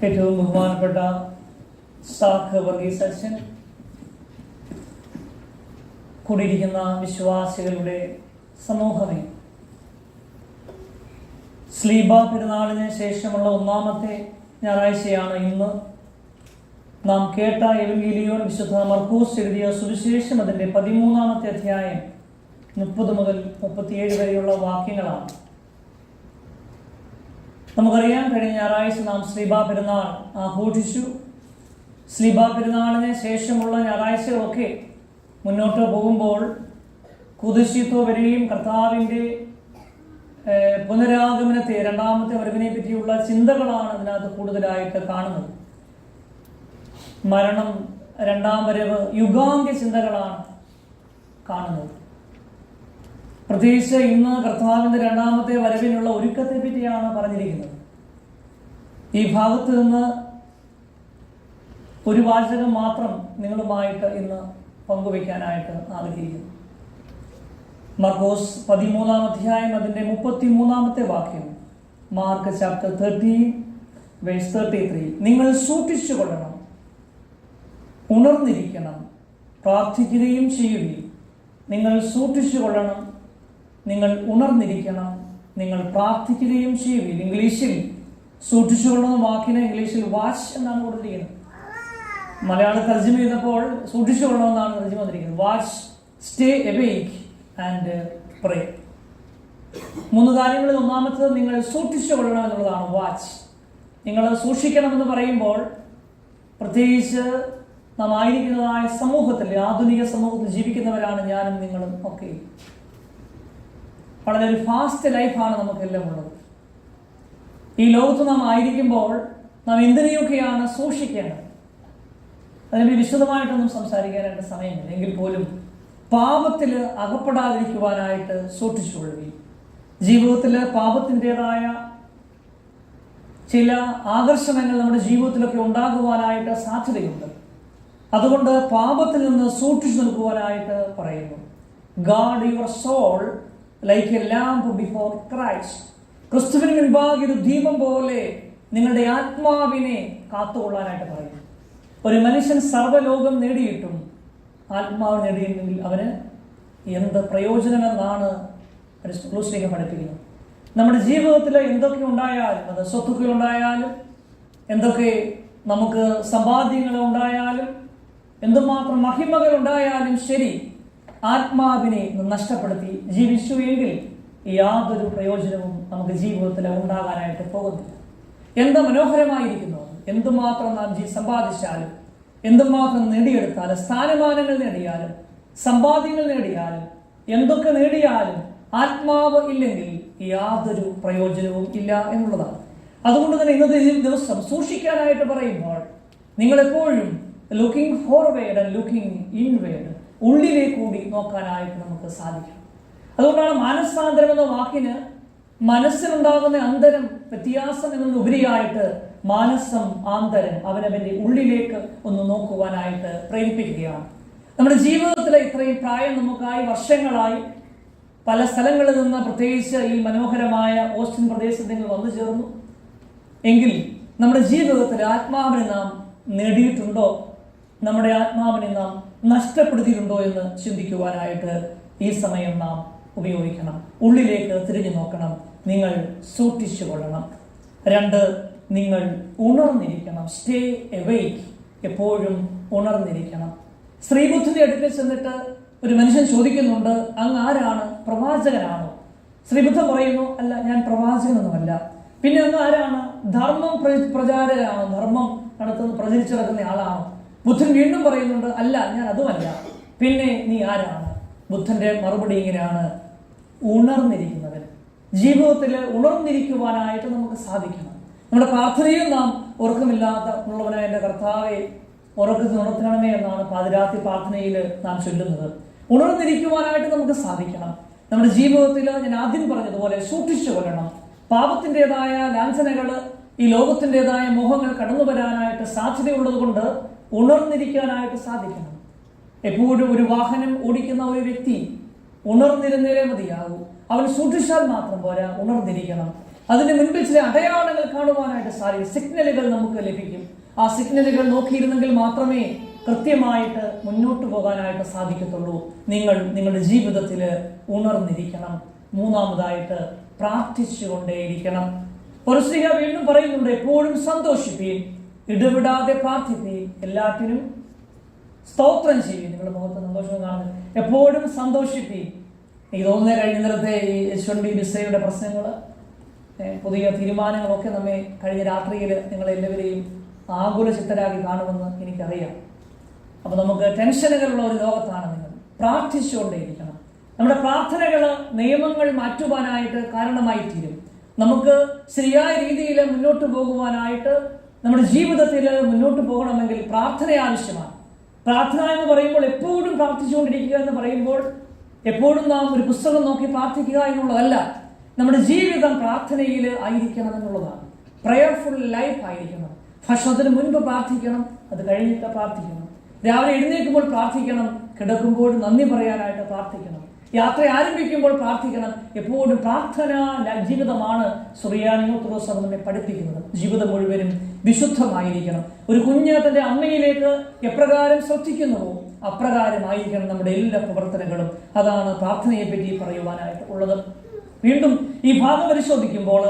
ഏറ്റവും ബഹുമാനപ്പെട്ട സാഖ് വർഗീസ് അച്ഛൻ, കൂടിയിരിക്കുന്ന വിശ്വാസികളുടെ സമൂഹമേ, സ്ലീബ പെരുന്നാളിന് ശേഷമുള്ള ഒന്നാമത്തെ ഞായറാഴ്ചയാണ് ഇന്ന്. നാം കേട്ട എവൻഗേലിയോൻ വിശുദ്ധ മർക്കൂസ് എഴുതിയ സുവിശേഷം അതിൻ്റെ 13-ാമത്തെ അധ്യായം 30 മുതൽ 37 വരെയുള്ള വാക്യങ്ങളാണ്. നമുക്കറിയാം, കഴിഞ്ഞ ഞായറാഴ്ച നാം സ്ലീബ പെരുന്നാൾ ആഘോഷിച്ചു. സ്ലീബ പെരുന്നാളിന് ശേഷമുള്ള ഞായറാഴ്ചകളൊക്കെ മുന്നോട്ട് പോകുമ്പോൾ കുരിശിത്തോ വരെയും കർത്താവിൻ്റെ പുനരാഗമനത്തെ, രണ്ടാമത്തെ വരവിനെ പറ്റിയുള്ള ചിന്തകളാണ് അതിനകത്ത് കൂടുതലായിട്ട് കാണുന്നത്. മരണം, രണ്ടാം വരവ്, യുഗാന്ത്യ ചിന്തകളാണ് കാണുന്നത്. പ്രത്യേകിച്ച് ഇന്ന് കർത്താവിൻ്റെ രണ്ടാമത്തെ വരവിനുള്ള ഒരുക്കത്തെ പറ്റിയാണ് പറഞ്ഞിരിക്കുന്നത്. ഈ ഭാഗത്ത് നിന്ന് ഒരു വാചകം മാത്രം നിങ്ങളുമായിട്ട് ഇന്ന് പങ്കുവയ്ക്കാനായിട്ട് ആഗ്രഹിക്കുന്നു. മർക്കോസ് 13-ാം അധ്യായം അതിൻ്റെ 33-ാമത്തെ വാക്യം, മാർക്ക് ചാപ്റ്റർ 13 വേഴ്സ് 33. നിങ്ങൾ സൂക്ഷിച്ചു കൊള്ളണം, ഉണർന്നിരിക്കണം, പ്രാർത്ഥിക്കുകയും ചെയ്യുകയും. നിങ്ങൾ സൂക്ഷിച്ചു കൊള്ളണം, നിങ്ങൾ ഉണർന്നിരിക്കണം, നിങ്ങൾ പ്രാർത്ഥിക്കുകയും ചെയ്യുകയും. ഇംഗ്ലീഷിൽ സൂക്ഷിച്ചു കൊള്ളുന്ന വാക്കിന് ഇംഗ്ലീഷിൽ വാച്ച് എന്നാണ് കൊടുത്തിരിക്കുന്നത്. മലയാളം തർജ്ജമ ചെയ്തപ്പോൾ സൂക്ഷിച്ചു കൊള്ളണമെന്നാണ് തർജ്ജമ വന്നിരിക്കുന്നത്. വാച്ച്, സ്റ്റേ എവേക്ക് ആൻഡ് പ്രേ. 3 കാര്യങ്ങളിൽ ഒന്നാമത്തത് നിങ്ങൾ സൂക്ഷിച്ചു കൊള്ളണം എന്നുള്ളതാണ്. വാച്ച്, നിങ്ങൾ സൂക്ഷിക്കണമെന്ന് പറയുമ്പോൾ പ്രത്യേകിച്ച് നാം ആയിരിക്കുന്നതായ സമൂഹത്തിൽ, ആധുനിക സമൂഹത്തിൽ ജീവിക്കുന്നവരാണ് ഞാനും നിങ്ങളും ഒക്കെ. വളരെ ഒരു ഫാസ്റ്റ് ലൈഫാണ് നമുക്കെല്ലാം ഉള്ളത്. ഈ ലോകത്ത് നാം ആയിരിക്കുമ്പോൾ നാം എന്തിനെയൊക്കെയാണ് സൂക്ഷിക്കേണ്ടത്? അതിനെ വിശദമായിട്ടൊന്നും സംസാരിക്കാനായിട്ട് സമയമില്ല. എങ്കിൽ പോലും പാപത്തിൽ അകപ്പെടാതിരിക്കുവാനായിട്ട് സൂക്ഷിച്ചുകൊള്ളുകയും, ജീവിതത്തിൽ പാപത്തിൻ്റെതായ ചില ആകർഷണങ്ങൾ നമ്മുടെ ജീവിതത്തിലൊക്കെ ഉണ്ടാകുവാനായിട്ട് സാധ്യതയുണ്ട്. അതുകൊണ്ട് പാപത്തിൽ നിന്ന് സൂക്ഷിച്ചു നിൽക്കുവാനായിട്ട് പറയുന്നു. Guard your soul like a lamp before Christ. ക്രിസ്തുവിന് മുൻപാകെ ഒരു ദീപം പോലെ നിങ്ങളുടെ ആത്മാവിനെ കാത്തുകൊള്ളാനായിട്ട് പറയുന്നു. ഒരു മനുഷ്യൻ സർവ്വലോകം നേടിയിട്ടും ആത്മാവ് നേടിയിട്ടുണ്ടെങ്കിൽ അവന് എന്ത് പ്രയോജനമെന്നാണ് പൗലോസ് പഠിപ്പിക്കുന്നത്. നമ്മുടെ ജീവിതത്തിൽ എന്തൊക്കെ ഉണ്ടായാലും, അത് സ്വത്തുക്കൾ ഉണ്ടായാലും, എന്തൊക്കെ നമുക്ക് സമ്പാദ്യങ്ങൾ ഉണ്ടായാലും, എന്തുമാത്രം മഹിമകൾ ഉണ്ടായാലും ശരി, ആത്മാവിനെ നഷ്ടപ്പെടുത്തി ജീവിച്ചു എങ്കിൽ യാതൊരു പ്രയോജനവും നമുക്ക് ജീവിതത്തിൽ ഉണ്ടാകാനായിട്ട് പോകുന്നില്ല. എന്ത് മനോഹരമായിരിക്കുന്നു, എന്തുമാത്രം നാം സമ്പാദിച്ചാലും, എന്തുമാത്രം നേടിയെടുത്താലും, സ്ഥാനമാനങ്ങൾ നേടിയാലും, സമ്പാദ്യങ്ങൾ നേടിയാലും, എന്തൊക്കെ നേടിയാലും ആത്മാവ് ഇല്ലെങ്കിൽ യാതൊരു പ്രയോജനവും ഇല്ല എന്നുള്ളതാണ്. അതുകൊണ്ട് തന്നെ ഇന്നത്തെ ദിവസം സൂക്ഷിക്കാനായിട്ട് പറയുമ്പോൾ നിങ്ങളെപ്പോഴും looking forward and looking inward, ഉള്ളിലേക്ക് കൂടി നോക്കാനായിട്ട് നമുക്ക് സാധിക്കണം. അതുകൊണ്ടാണ് മാനസാന്തരം എന്ന വാക്കിന് മനസ്സിനുണ്ടാകുന്ന അന്തരം, വ്യത്യാസം എന്നതിനുപരിയായിട്ട് മാനസം, ആന്തരം, അവനവന്റെ ഉള്ളിലേക്ക് ഒന്ന് നോക്കുവാനായിട്ട് പ്രേരിപ്പിക്കുകയാണ്. നമ്മുടെ ജീവിതത്തിലെ ഇത്രയും പ്രായം നമുക്കായി, വർഷങ്ങളായി പല സ്ഥലങ്ങളിൽ നിന്ന്, പ്രത്യേകിച്ച് ഈ മനോഹരമായ ഓസ്റ്റിൻ പ്രദേശത്ത് നിങ്ങൾ വന്നു ചേർന്നു എങ്കിൽ നമ്മുടെ ജീവിതത്തിൽ ആത്മാവിനെ നാം നേടിയിട്ടുണ്ടോ, നമ്മുടെ ആത്മാവിനെ നാം നഷ്ടപ്പെടുത്തിയിട്ടുണ്ടോ എന്ന് ചിന്തിക്കുവാനായിട്ട് ഈ സമയം നാം ഉപയോഗിക്കണം. ഉള്ളിലേക്ക് തിരിഞ്ഞു നോക്കണം. നിങ്ങൾ സൂക്ഷിച്ചു കൊള്ളണം. 2, നിങ്ങൾ ഉണർന്നിരിക്കണം. സ്റ്റേ എവേക്ക്, എപ്പോഴും ഉണർന്നിരിക്കണം. ശ്രീബുദ്ധന്റെ അടുക്കൽ ചെന്നിട്ട് ഒരു മനുഷ്യൻ ചോദിക്കുന്നുണ്ട്, അങ്ങ് ആരാണ്? പ്രവാചകനാണോ? ശ്രീബുദ്ധൻ പറയുന്നു, അല്ല, ഞാൻ പ്രവാചകനൊന്നുമല്ല. പിന്നെ അങ്ങ് ആരാണ്? ധർമ്മം പ്രചാരകനാണോ? ധർമ്മം പ്രചരിച്ചു നടക്കുന്ന ആളാണോ? ബുദ്ധൻ വീണ്ടും പറയുന്നുണ്ട്, അല്ല, ഞാൻ അതുമല്ല. പിന്നെ നീ ആരാണ്? ബുദ്ധന്റെ മറുപടി ഇങ്ങനെയാണ്, ഉണർന്നിരിക്കുന്നവൻ. ജീവിതത്തിൽ ഉണർന്നിരിക്കുവാനായിട്ട് നമുക്ക് സാധിക്കണം. നമ്മുടെ പ്രാർത്ഥനയിൽ നാം ഉറക്കമില്ലാത്ത ഉള്ളവനായ എൻ്റെ കർത്താവെ ഉറക്കത്തിൽ ഉണർത്തണമേ എന്നാണ് പാതിരാത്രി പ്രാർത്ഥനയിൽ നാം ചൊല്ലുന്നത്. ഉണർന്നിരിക്കുവാനായിട്ട് നമുക്ക് സാധിക്കണം. നമ്മുടെ ജീവിതത്തിൽ ഞാൻ ആദ്യം പറഞ്ഞതുപോലെ സൂക്ഷിച്ചു കൊള്ളണം. പാപത്തിൻ്റെതായ ലാഞ്ചനകൾ, ഈ ലോകത്തിൻ്റെതായ മോഹങ്ങൾ കടന്നു വരാനായിട്ട് സാധ്യതയുള്ളത് കൊണ്ട് ഉണർന്നിരിക്കാനായിട്ട് സാധിക്കണം. എപ്പോഴും ഒരു വാഹനം ഓടിക്കുന്ന ഒരു വ്യക്തി ഉണർന്നിരുന്നേ മതിയാകൂ. അവൻ സൂക്ഷിച്ചാൽ മാത്രം പോരാ, ഉണർന്നിരിക്കണം. അതിന് മുൻപിൽ ചില അടയാളങ്ങൾ കാണുവാനായിട്ട് സാധിക്കും. സിഗ്നലുകൾ നമുക്ക് ലഭിക്കും. ആ സിഗ്നലുകൾ നോക്കിയിരുന്നെങ്കിൽ മാത്രമേ കൃത്യമായിട്ട് മുന്നോട്ട് പോകാനായിട്ട് സാധിക്കത്തുള്ളൂ. നിങ്ങളുടെ ജീവിതത്തിൽ ഉണർന്നിരിക്കണം. മൂന്നാമതായിട്ട് പ്രാർത്ഥിച്ചുകൊണ്ടേയിരിക്കണം. പൗലോസ് വീണ്ടും പറയുന്നുണ്ട്, എപ്പോഴും സന്തോഷിപ്പീൻ, ഇടവിടാതെ പ്രാർത്ഥിപ്പീൻ, എല്ലാറ്റിനും സ്തോത്രം ചെയ്യും. നിങ്ങളുടെ മുഖത്ത് സന്തോഷം കാണുന്നത്. എപ്പോഴും സന്തോഷിപ്പീൻ. എനിക്ക് തോന്നുന്നത് കഴിഞ്ഞ നേരത്തെ ഈ H1B വിസയുടെ പ്രശ്നങ്ങൾ, പുതിയ തീരുമാനങ്ങളൊക്കെ നമ്മെ കഴിഞ്ഞ രാത്രിയിൽ നിങ്ങളെല്ലാവരെയും ആകുല ചിത്തരാക്കി കാണുമെന്ന് എനിക്കറിയാം. അപ്പോൾ നമുക്ക് ടെൻഷനുകളുള്ള ഒരു ലോകത്താണ് നിങ്ങൾ. പ്രാർത്ഥിച്ചുകൊണ്ടേയിരിക്കണം. നമ്മുടെ പ്രാർത്ഥനകൾ നിയമങ്ങൾ മാറ്റുവാനായിട്ട് കാരണമായി തീരും. നമുക്ക് ശരിയായ രീതിയിൽ മുന്നോട്ട് പോകുവാനായിട്ട്, നമ്മുടെ ജീവിതത്തിൽ മുന്നോട്ട് പോകണമെങ്കിൽ പ്രാർത്ഥന ആവശ്യമാണ്. പ്രാർത്ഥന എന്ന് പറയുമ്പോൾ എപ്പോഴും പ്രാർത്ഥിച്ചുകൊണ്ടിരിക്കുക എന്ന് പറയുമ്പോൾ എപ്പോഴും നാം ഒരു പുസ്തകം നോക്കി പ്രാർത്ഥിക്കുക എന്നുള്ളതല്ല. നമ്മുടെ ജീവിതം പ്രാർത്ഥനയിൽ ആയിരിക്കണം എന്നുള്ളതാണ്. പ്രയർഫുൾ ലൈഫ് ആയിരിക്കണം. ഭക്ഷണത്തിന് മുൻപ് പ്രാർത്ഥിക്കണം, അത് കഴിഞ്ഞിട്ട് പ്രാർത്ഥിക്കണം. രാവിലെ എഴുന്നേൽക്കുമ്പോൾ പ്രാർത്ഥിക്കണം, കിടക്കുമ്പോൾ നന്ദി പറയാനായിട്ട് പ്രാർത്ഥിക്കണം, യാത്ര ആരംഭിക്കുമ്പോൾ പ്രാർത്ഥിക്കണം. എപ്പോഴും പ്രാർത്ഥന ജീവിതമാണ് സുറിയാനിയോസ് നമ്മെ പഠിപ്പിക്കുന്നത്. ജീവിതം മുഴുവനും വിശുദ്ധമായിരിക്കണം. ഒരു കുഞ്ഞ് തന്റെ അമ്മയിലേക്ക് എപ്രകാരം ശ്രദ്ധിക്കുന്നുവോ അപ്രകാരമായിരിക്കണം നമ്മുടെ എല്ലാ പ്രവർത്തനങ്ങളും. അതാണ് പ്രാർത്ഥനയെ പറ്റി പറയുവാനായിട്ട് ഉള്ളത്. വീണ്ടും ഈ ഭാഗം പരിശോധിക്കുമ്പോൾ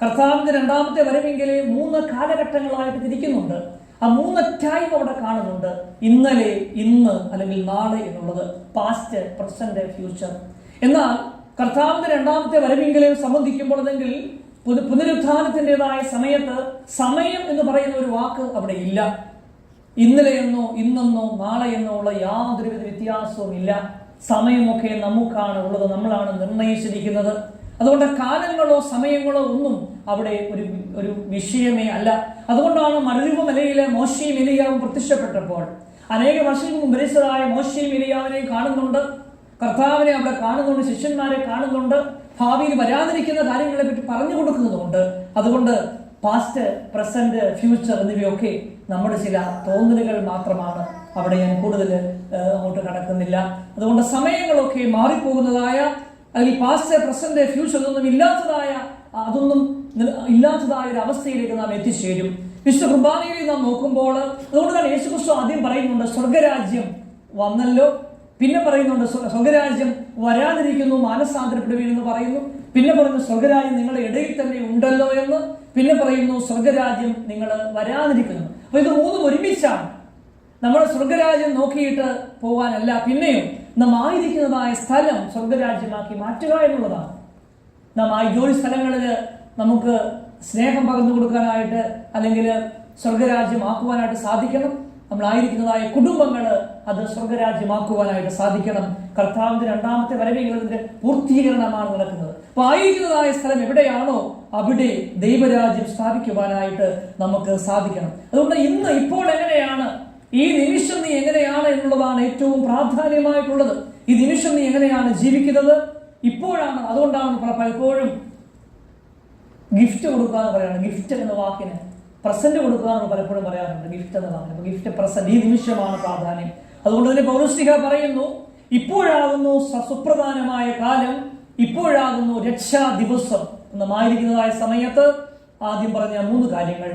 കർത്താവിന്റെ രണ്ടാമത്തെ വരവെങ്കിൽ 3 കാലഘട്ടങ്ങളായിട്ട് തിരിക്കുന്നുണ്ട്. ആ 3 ടൈം അവിടെ കാണുന്നുണ്ട്. ഇന്നലെ, ഇന്ന് അല്ലെങ്കിൽ നാളെ എന്നുള്ളത്, പാസ്റ്റ്, പ്രസന്റ്, ഫ്യൂച്ചർ. എന്നാൽ കർത്താവിന്റെ രണ്ടാമത്തെ വരവെങ്കിലെ സംബന്ധിക്കുമ്പോൾ അല്ലെങ്കിൽ പുനരുത്ഥാനത്തിൻ്റെതായ സമയത്ത് സമയം എന്ന് പറയുന്ന ഒരു വാക്ക് അവിടെ ഇല്ല. ഇന്നലെയെന്നോ ഇന്നെന്നോ നാളെയെന്നോ ഉള്ള യാതൊരുവിധ വ്യത്യാസവും ഇല്ല. സമയമൊക്കെ നമുക്കാണ് ഉള്ളത്, നമ്മളാണ് നിർണയിച്ചിരിക്കുന്നത്. അതുകൊണ്ട് കാലങ്ങളോ സമയങ്ങളോ ഒന്നും അവിടെ ഒരു വിഷയമേ അല്ല. അതുകൊണ്ടാണ് മരുഭൂമി മലയിലെ മോശയും എലിയാവും പ്രത്യക്ഷപ്പെട്ടപ്പോൾ അനേക വർഷങ്ങൾക്ക് മുമ്പ് മരിച്ചതായ മോശയും എലിയാവിനെയും കാണുന്നുണ്ട്, കർത്താവിനെ അവിടെ കാണുന്നുണ്ട്, ശിഷ്യന്മാരെ കാണുന്നുണ്ട്, ഭാവിയിൽ വരാതിരിക്കുന്ന കാര്യങ്ങളെ പറ്റി പറഞ്ഞു കൊടുക്കുന്നുണ്ട്. അതുകൊണ്ട് പാസ്റ്റ്, പ്രസന്റ്, ഫ്യൂച്ചർ എന്നിവയൊക്കെ നമ്മുടെ ചില തോന്നലുകൾ മാത്രമാണ്. അവിടെ ഞാൻ കൂടുതൽ അങ്ങോട്ട് കടക്കുന്നില്ല. അതുകൊണ്ട് സമയങ്ങളൊക്കെ മാറിപ്പോകുന്നതായ, അല്ലെങ്കിൽ പാസ്റ്റ്, പ്രസന്റ്, ഫ്യൂച്ചർ അതൊന്നും ഇല്ലാത്തതായ ഒരു അവസ്ഥയിലേക്ക് നാം എത്തിച്ചേരും. വിശുദ്ധ കുർബാനയിൽ നാം നോക്കുമ്പോൾ അതുകൊണ്ടാണ് യേശുക്രിസ്തു ആദ്യം പറയുന്നുണ്ട് സ്വർഗരാജ്യം വന്നല്ലോ, പിന്നെ പറയുന്നുണ്ട് സ്വർഗരാജ്യം വരാതിരിക്കുന്നു, മാനസാന്തരപ്പെടുവീൻ എന്ന് പറയുന്നു. പിന്നെ പറയുന്നു സ്വർഗരാജ്യം നിങ്ങളുടെ ഇടയിൽ തന്നെ ഉണ്ടല്ലോ എന്ന്. പിന്നെ പറയുന്നു സ്വർഗരാജ്യം നിങ്ങൾ വരാതിരിക്കുന്നു. അപ്പൊ ഇത് 3 ഒരുമിച്ചാണ്. നമ്മൾ സ്വർഗരാജ്യം നോക്കിയിട്ട് പോകാനല്ല, പിന്നെയും നാം ആയിരിക്കുന്നതായ സ്ഥലം സ്വർഗരാജ്യമാക്കി മാറ്റുക എന്നുള്ളതാണ്. നാം ആ ജോലി സ്ഥലങ്ങളിൽ നമുക്ക് സ്നേഹം പകർന്നു കൊടുക്കാനായിട്ട് അല്ലെങ്കിൽ സ്വർഗരാജ്യമാക്കുവാനായിട്ട് സാധിക്കണം. നമ്മളായിരിക്കുന്നതായ കുടുംബങ്ങൾ അത് സ്വർഗരാജ്യമാക്കുവാനായിട്ട് സാധിക്കണം. കർത്താവിന്റെ രണ്ടാമത്തെ വരവിന്റെ പൂർത്തീകരണമാണ് നടക്കുന്നത്. അപ്പൊ ആയിരിക്കുന്നതായ സ്ഥലം എവിടെയാണോ അവിടെ ദൈവരാജ്യം സ്ഥാപിക്കുവാനായിട്ട് നമുക്ക് സാധിക്കണം. അതുകൊണ്ട് ഇപ്പോൾ എങ്ങനെയാണ്, ഈ നിമിഷം നീ എങ്ങനെയാണ് എന്നുള്ളതാണ് ഏറ്റവും പ്രാധാന്യമായിട്ടുള്ളത്. ഈ നിമിഷം നീ എങ്ങനെയാണ് ജീവിക്കുന്നത് ഇപ്പോഴാണ്. അതുകൊണ്ടാണ് പലപ്പോഴും ഗിഫ്റ്റ് കൊടുക്കുക എന്ന് പറയുന്നത്. ഗിഫ്റ്റ് എന്ന വാക്കിന് പ്രസന്റ് കൊടുക്കുക എന്ന് പലപ്പോഴും പറയാറുണ്ട്. ഗിഫ്റ്റ് എന്ന വാക്കിന് ഗിഫ്റ്റ്, പ്രസന്റ്, ഈ നിമിഷമാണ് പ്രാധാന്യം. അതുകൊണ്ട് തന്നെ പൗലോസ് പറയുന്നു, ഇപ്പോഴാകുന്നു സുപ്രധാനമായ കാലം, ഇപ്പോഴാകുന്നു രക്ഷാ ദിവസം എന്നമായിരിക്കുന്നതായ സമയത്ത് ആദ്യം പറഞ്ഞ 3 കാര്യങ്ങൾ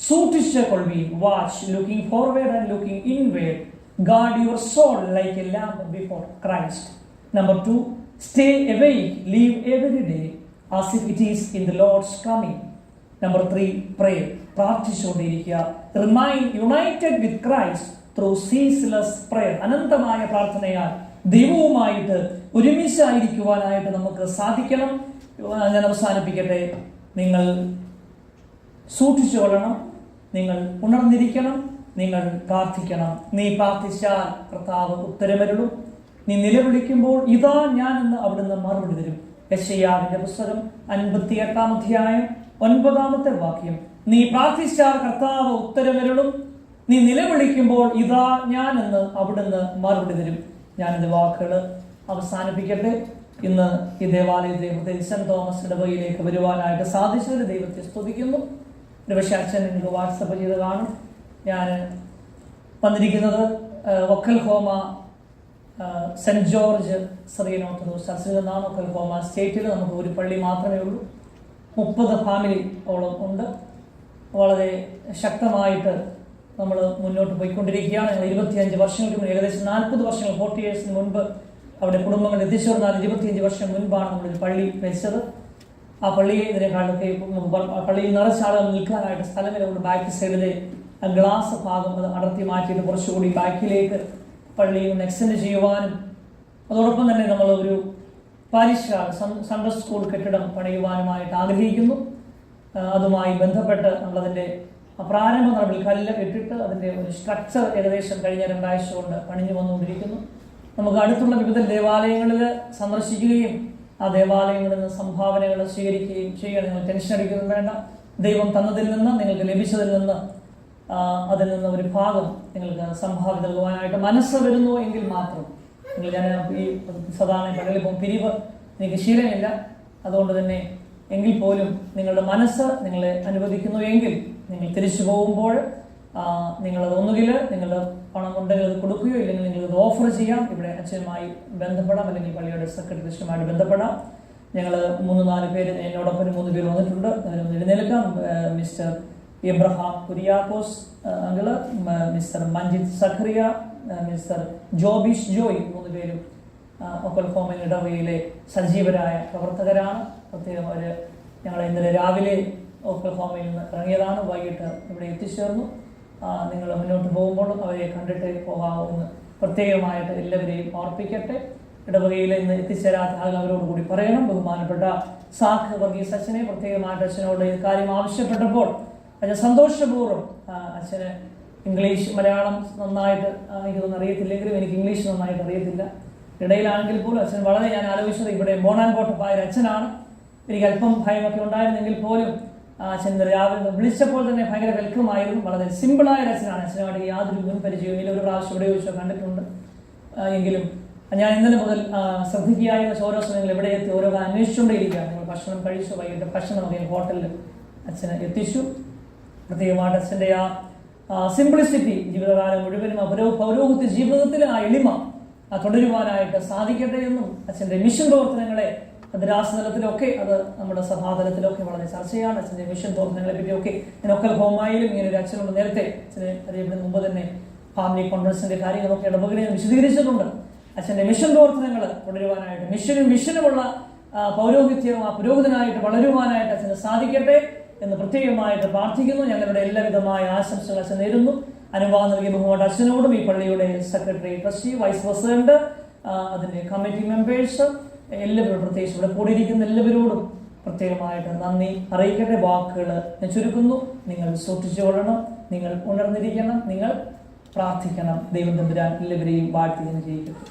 സൂക്ഷിച്ച് കൊള്ളുവീൻ. Watch, looking forward and looking inward. Guard your soul like a lamp before Christ. Number 2, stay awake, live every day as if it is in the Lord's coming. Number 3, pray, പ്രാർത്ഥിച്ചുകൊണ്ടിരിക്കുക. Remain united with Christ through ceaseless prayer. അനന്തമായ പ്രാർത്ഥനയാൽ ദൈവവുമായിട്ട് ഒരുമിച്ചായിരിക്കുവാനായിട്ട് നമുക്ക് സാധിക്കണം. ഞാൻ അവസാനിപ്പിക്കട്ടെ. നിങ്ങൾ സൂക്ഷിച്ചു കൊള്ളണം, നിങ്ങൾ ഉണർന്നിരിക്കണം, നിങ്ങൾ പ്രാർത്ഥിക്കണം. നീ പ്രാർത്ഥിച്ചാൽ കർത്താവ് ഉത്തരമരുളും. നീ നിലവിളിക്കുമ്പോൾ ഇതാ ഞാൻ എന്ന് അവിടുന്ന് മറുപടി തരും. യെശയ്യാവിന്റെ പുസ്തകം 58-ാം അധ്യായം 9-ാമത്തെ വാക്യം. നീ പ്രാർത്ഥിച്ചാൽ കർത്താവ് ഉത്തരമരുളും, നീ നിലവിളിക്കുമ്പോൾ ഇതാ ഞാൻ എന്ന് അവിടുന്ന് മറുപടി തരും. ഞാനിത് വാക്കുകൾ അവസാനിപ്പിക്കട്ടെ. ഇന്ന് ഈ ദേവാലയത്തിലെ പ്രത്യേകിച്ച് സെന്റ് തോമസ് ഇടവകയിലേക്ക് വരുവാനായിട്ട് സാധിച്ചതിൽ ദൈവത്തെ സ്തുതിക്കുന്നു. ഒരുപക്ഷെ അച്ഛൻ എനിക്ക് വാട്സപ്പ് ചെയ്ത് കാണും. ഞാൻ വന്നിരിക്കുന്നത് ഒക്കൽഹോമ സെന്റ് ജോർജ് സിറിയൻ ഓർത്തഡോക്സ് ചർച്ചിൽ നിന്നാണ്. ഒക്കൽഹോമ സ്റ്റേറ്റിൽ നമുക്ക് ഒരു പള്ളി മാത്രമേ ഉള്ളൂ. 30 ഫാമിലി ഓളം ഉണ്ട്. വളരെ ശക്തമായിട്ട് നമ്മൾ മുന്നോട്ട് പോയിക്കൊണ്ടിരിക്കുകയാണ്. ഞങ്ങൾ 25 വർഷങ്ങൾക്ക് മുമ്പ്, ഏകദേശം 40 വർഷങ്ങൾ, 40 ഇയേഴ്സിന് മുൻപ് അവിടെ കുടുംബങ്ങൾ എത്തിച്ചേർന്നാൽ 25 വർഷം മുൻപാണ് നമ്മളൊരു പള്ളി വെച്ചത്. ആ പള്ളിയെ ഇതിനെക്കാളൊക്കെ പള്ളിയിൽ നിറച്ച ആളുകൾ നിൽക്കാനായിട്ട് സ്ഥലമില്ല. ബാക്ക് സൈഡിലെ ഗ്ലാസ് ഭാഗം അത് അടർത്തി മാറ്റിയിട്ട് കുറച്ചുകൂടി ബാക്കിലേക്ക് പള്ളി ഒന്ന് എക്സ്റ്റെൻഡ് ചെയ്യുവാനും, അതോടൊപ്പം തന്നെ നമ്മൾ ഒരു പാരിഷ് സൺഡേ സ്കൂൾ കെട്ടിടം പണിയുവാനുമായിട്ട് ആഗ്രഹിക്കുന്നു. അതുമായി ബന്ധപ്പെട്ട് നമ്മളതിൻ്റെ പ്രാരംഭ നടപടിൽ കല്ല് ഇട്ടിട്ട് അതിൻ്റെ ഒരു സ്ട്രക്ചർ ഏകദേശം കഴിഞ്ഞ 2 ആഴ്ച കൊണ്ട് പണിഞ്ഞു വന്നുകൊണ്ടിരിക്കുന്നു. നമുക്ക് അടുത്തുള്ള വിവിധ ദേവാലയങ്ങളിൽ സന്ദർശിക്കുകയും ആ ദേവാലയങ്ങളിൽ നിന്ന് സംഭാവനകൾ സ്വീകരിക്കുകയും ചെയ്യുക. നിങ്ങൾ ടെൻഷൻ അടിക്കുന്നത് വേണ്ട. ദൈവം തന്നതിൽ നിന്ന്, നിങ്ങൾക്ക് ലഭിച്ചതിൽ നിന്ന്, അതിൽ നിന്ന് ഒരു ഭാഗം നിങ്ങൾക്ക് സംഭാവന നൽകുവാനായിട്ട് മനസ്സ് വരുന്നു എങ്കിൽ മാത്രം ഞാൻ ഈ സാധാരണ പള്ളിയിൽ പിരിവ് എനിക്ക് ശീലമില്ല. അതുകൊണ്ട് തന്നെ എങ്കിൽ പോലും നിങ്ങളുടെ മനസ്സ് നിങ്ങളെ അനുവദിക്കുന്നു എങ്കിൽ നിങ്ങൾ തിരിച്ചു പോകുമ്പോൾ നിങ്ങളത് ഒന്നുകിൽ നിങ്ങളുടെ പണം ഉണ്ടെങ്കിൽ അത് കൊടുക്കുകയോ ഇല്ലെങ്കിൽ നിങ്ങളത് ഓഫർ ചെയ്യാം. ഇവിടെ അച്ഛനുമായി ബന്ധപ്പെടാം, അല്ലെങ്കിൽ പള്ളിയുടെ സെക്രട്ടറിയുമായിട്ട് ബന്ധപ്പെടാം. ഞങ്ങൾ 3-4 പേര്, എന്നോടൊപ്പം 3 പേര് വന്നിട്ടുണ്ട്. അതിനൊന്ന് എഴുന്നേൽക്കാം. Mister Abraham Kuriakose uncle, mister Manjith Zacharia, mister Jobish Joy, 3 പേരും ഒക്കൽഹോമ ഇടവകയിലെ സജീവരായ പ്രവർത്തകരാണ്. പ്രത്യേകം അവർ ഞങ്ങൾ ഇന്നലെ രാവിലെ ഒക്കൽഹോമയിൽ നിന്ന് ഇറങ്ങിയതാണ്, വൈകിട്ട് ഇവിടെ എത്തിച്ചേർന്നു. നിങ്ങൾ മുന്നോട്ട് പോകുമ്പോൾ അവരെ കണ്ടിട്ട് പോകാമെന്ന് പ്രത്യേകമായിട്ട് എല്ലാവരെയും ഓർപ്പിക്കട്ടെ. ഇടവകയിൽ ഇന്ന് എത്തിച്ചേരാത്ത ആളുകൾ അവരോട് കൂടി പറയണം. ബഹുമാനപ്പെട്ട സാഖ് വർഗീസ് അച്ഛനെ പ്രത്യേകമായിട്ട് അച്ഛനോട് ഈ കാര്യം ആവശ്യപ്പെട്ടപ്പോൾ അച്ഛൻ സന്തോഷപൂർവ്വം, അച്ഛന് ഇംഗ്ലീഷ് മലയാളം നന്നായിട്ട് എനിക്കൊന്നും അറിയത്തില്ലെങ്കിലും എനിക്ക് ഇംഗ്ലീഷ് നന്നായിട്ട് അറിയത്തില്ല. ഇടയിലാണെങ്കിൽ പോലും അച്ഛൻ വളരെ, ഞാൻ ആലോചിച്ചത് ഇവിടെ ബോണാൻപോട്ടപ്പായ അച്ഛനാണ്. എനിക്ക് അല്പം ഭയമൊക്കെ ഉണ്ടായിരുന്നെങ്കിൽ പോലും അച്ഛൻ രാവിലെ വിളിച്ചപ്പോൾ തന്നെ ഭയങ്കര വെൽക്കം ആയിരുന്നു. വളരെ സിമ്പിളായ ഒരു അച്ഛനാണ്. അച്ഛനുമായിട്ട് യാതൊരു മുൻപരിചയവും ഇല്ല. ഒരു പ്രാവശ്യം ഇവിടെ ചോദിച്ചോ കണ്ടിട്ടുണ്ട്. എങ്കിലും ഞാൻ ഇന്നലെ മുതൽ ശ്രദ്ധിക്കുകയായിരുന്ന ഓരോ സമയങ്ങൾ ഇവിടെ എത്തി ഓരോ അന്വേഷിച്ചുകൊണ്ടേയിരിക്കുകയാണ്. നിങ്ങൾ ഭക്ഷണം കഴിച്ചു, വൈകിട്ട് ഭക്ഷണം ഒക്കെ ഹോട്ടലിൽ അച്ഛന് എത്തിച്ചു. പ്രത്യേകമായിട്ട് അച്ഛൻ്റെ സിംപ്ലിസിറ്റി ജീവിതകാലം മുഴുവനും പൗരോഹിത്യ ജീവിതത്തിൽ ആ എളിമ തുടരുവാനായിട്ട് സാധിക്കട്ടെ എന്നും അച്ഛൻ്റെ മിഷൻ പ്രവർത്തനങ്ങളെ രാഷ്ട്രതലത്തിലൊക്കെ, അത് നമ്മുടെ സഭാതലത്തിലൊക്കെ വളരെ ചർച്ചയാണ്. അച്ഛൻ്റെ മിഷൻ പ്രവർത്തനങ്ങളെ പറ്റിയൊക്കെ ഞാൻ ഒക്കൽഹോമയിലും ഇങ്ങനെ ഒരു അച്ഛനോട് നേരത്തെ അച്ഛനെ അറിയപ്പെടുന്ന മുമ്പ് തന്നെ ഫാമിലി കോൺഫറൻസിന്റെ കാര്യങ്ങളൊക്കെ ഇടപെടുകയും വിശദീകരിച്ചിട്ടുണ്ട്. അച്ഛൻ്റെ മിഷൻ പ്രവർത്തനങ്ങൾ തുടരുവാനായിട്ട്, മിഷനുമുള്ള പൗരോഹിത്യവും ആ പുരോഹിതനായിട്ട് വളരുവാനായിട്ട് അച്ഛന് സാധിക്കട്ടെ എന്ന് പ്രത്യേകമായിട്ട് പ്രാർത്ഥിക്കുന്നു. ഞങ്ങളുടെ എല്ലാവിധമായ ആശംസകൾ അച്ഛൻ നേരുന്നു. അനുവാദം നൽകിയ ബഹുമാനപ്പെട്ട അച്ഛനോടും ഈ പള്ളിയുടെ സെക്രട്ടറി, ട്രസ്റ്റി, വൈസ് പ്രസിഡന്റ്, അതിന്റെ കമ്മിറ്റി മെമ്പേഴ്സ് എല്ലാവരോടും, പ്രത്യേകിച്ച് ഇവിടെ കൂടിയിരിക്കുന്ന എല്ലാവരോടും പ്രത്യേകമായിട്ട് നന്ദി അറിയിക്കട്ടെ. വാക്കുകൾ ഞാൻ ചുരുക്കുന്നു. നിങ്ങൾ സൂക്ഷിച്ചുകൊള്ളണം, നിങ്ങൾ ഉണർന്നിരിക്കണം, നിങ്ങൾ പ്രാർത്ഥിക്കണം. ദൈവം തമ്പുരാൻ എല്ലാവരെയും വാഴ്ത്തി അനുഗ്രഹിക്കട്ടെ.